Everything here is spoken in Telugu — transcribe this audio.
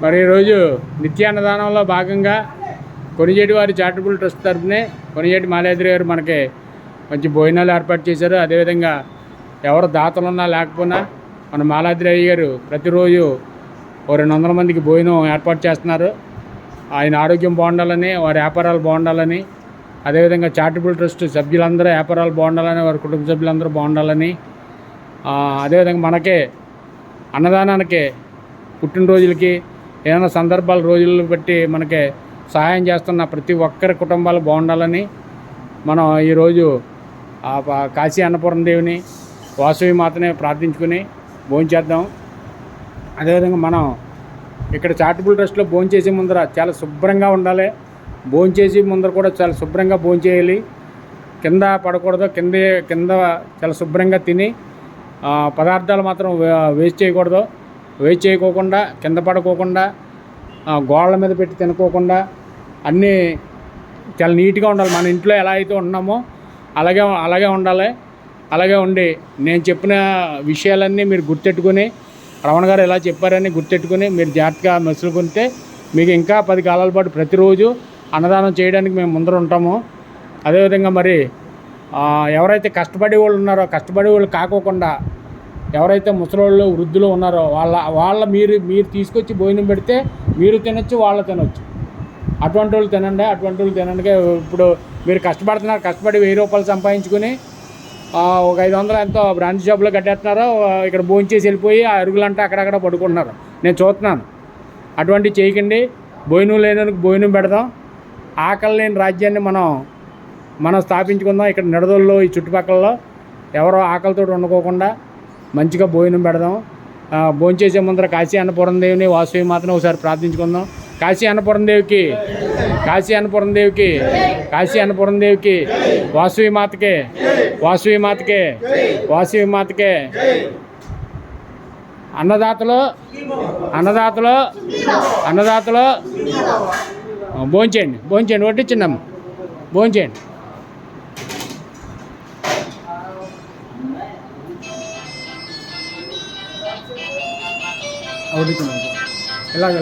మరి ఈరోజు నిత్యాన్నదానంలో భాగంగా కొనిజేటి వారి చారిటబుల్ ట్రస్ట్ తరఫునే కొనిజేటి మాల్యాద్రి గారు మనకి మంచి భోజనాలు ఏర్పాటు చేశారు. అదేవిధంగా ఎవరు దాతలున్నా లేకపోయినా మన మాల్యాద్రి అయ్య గారు ప్రతిరోజు 200 మందికి భోజనం ఏర్పాటు చేస్తున్నారు. ఆయన ఆరోగ్యం బాగుండాలని, వారి వ్యాపారాలు బాగుండాలని, అదేవిధంగా చారిటబుల్ ట్రస్ట్ సభ్యులందరూ వ్యాపారాలు బాగుండాలని, వారి కుటుంబ సభ్యులందరూ బాగుండాలని, అదేవిధంగా మనకే అన్నదానానికి పుట్టినరోజులకి ఏదైనా సందర్భాల రోజులను బట్టి మనకి సహాయం చేస్తున్న ప్రతి ఒక్కరి కుటుంబాలు బాగుండాలని మనం ఈరోజు కాశీ అన్నపూర్ణ దేవిని, వాసవి మాతని ప్రార్థించుకుని భోంచేద్దాం. అదేవిధంగా మనం ఇక్కడ చారిటబుల్ ట్రస్ట్లో భోంచేసే ముందర చాలా శుభ్రంగా ఉండాలి. భోంచేసి ముందర కూడా చాలా శుభ్రంగా భోంచేయాలి. కింద పడకూడదు. కింద చాలా శుభ్రంగా తిని పదార్థాలు మాత్రం వేస్ట్ చేయకూడదు. వేస్ట్ చేయకోకుండా, కింద పడుకోకుండా, గోడల మీద పెట్టి తినుకోకుండా అన్నీ చాలా నీట్గా ఉండాలి. మన ఇంట్లో ఎలా అయితే ఉన్నామో అలాగే ఉండాలి. అలాగే ఉండి నేను చెప్పిన విషయాలన్నీ మీరు గుర్తెట్టుకుని, రమణ గారు ఎలా చెప్పారని గుర్తెట్టుకుని మీరు జాగ్రత్తగా మసులుకుంటే మీకు ఇంకా 10 కాలాల పాటు ప్రతిరోజు అన్నదానం చేయడానికి మేము ముందర ఉంటాము. అదేవిధంగా మరి ఎవరైతే కష్టపడే వాళ్ళు ఉన్నారో, కష్టపడే వాళ్ళు కాకోకుండా ఎవరైతే ముసలోళ్ళు, వృద్ధులు ఉన్నారో వాళ్ళ మీరు తీసుకొచ్చి భోజనం పెడితే మీరు తినొచ్చు, వాళ్ళు తినొచ్చు. అటువంటి వాళ్ళు తినండి. ఇప్పుడు మీరు కష్టపడుతున్నారు, కష్టపడి 1000 రూపాయలు సంపాదించుకుని ఒక 500 ఎంతో బ్రాంచ్ షాప్లో కట్టేస్తున్నారు. ఇక్కడ భోంచేసి వెళ్ళిపోయి ఆ అరుగులంటే అక్కడక్కడ పడుకుంటున్నారు. నేను చూస్తున్నాను. అటువంటివి చేయకండి. భోజనం లేనందుకు భోజనం పెడదాం. ఆకలి లేని రాజ్యాన్ని మనం స్థాపించుకుందాం. ఇక్కడ నిడదల్లో ఈ చుట్టుపక్కలలో ఎవరో ఆకలితో వండుకోకుండా మంచిగా భోజనం పెడదాం. భోంచేసే ముందర కాశీ అన్నపూర్ణ దేవిని, వాసవి మాతను ఒకసారి ప్రార్థించుకుందాం. కాశీ అన్నపూర్ణ దేవికి, కాశీ అన్నపూర్ణ దేవికి, కాశీ అన్నపూర్ణ దేవికి, వాసవి మాతకే, వాసవి మాతకే, వాసవి మాతకే. అన్నదాతలు భోంచేయండి. వడ్డించండి, భోంచేయండి. వడ్డించండి. ఇలాగ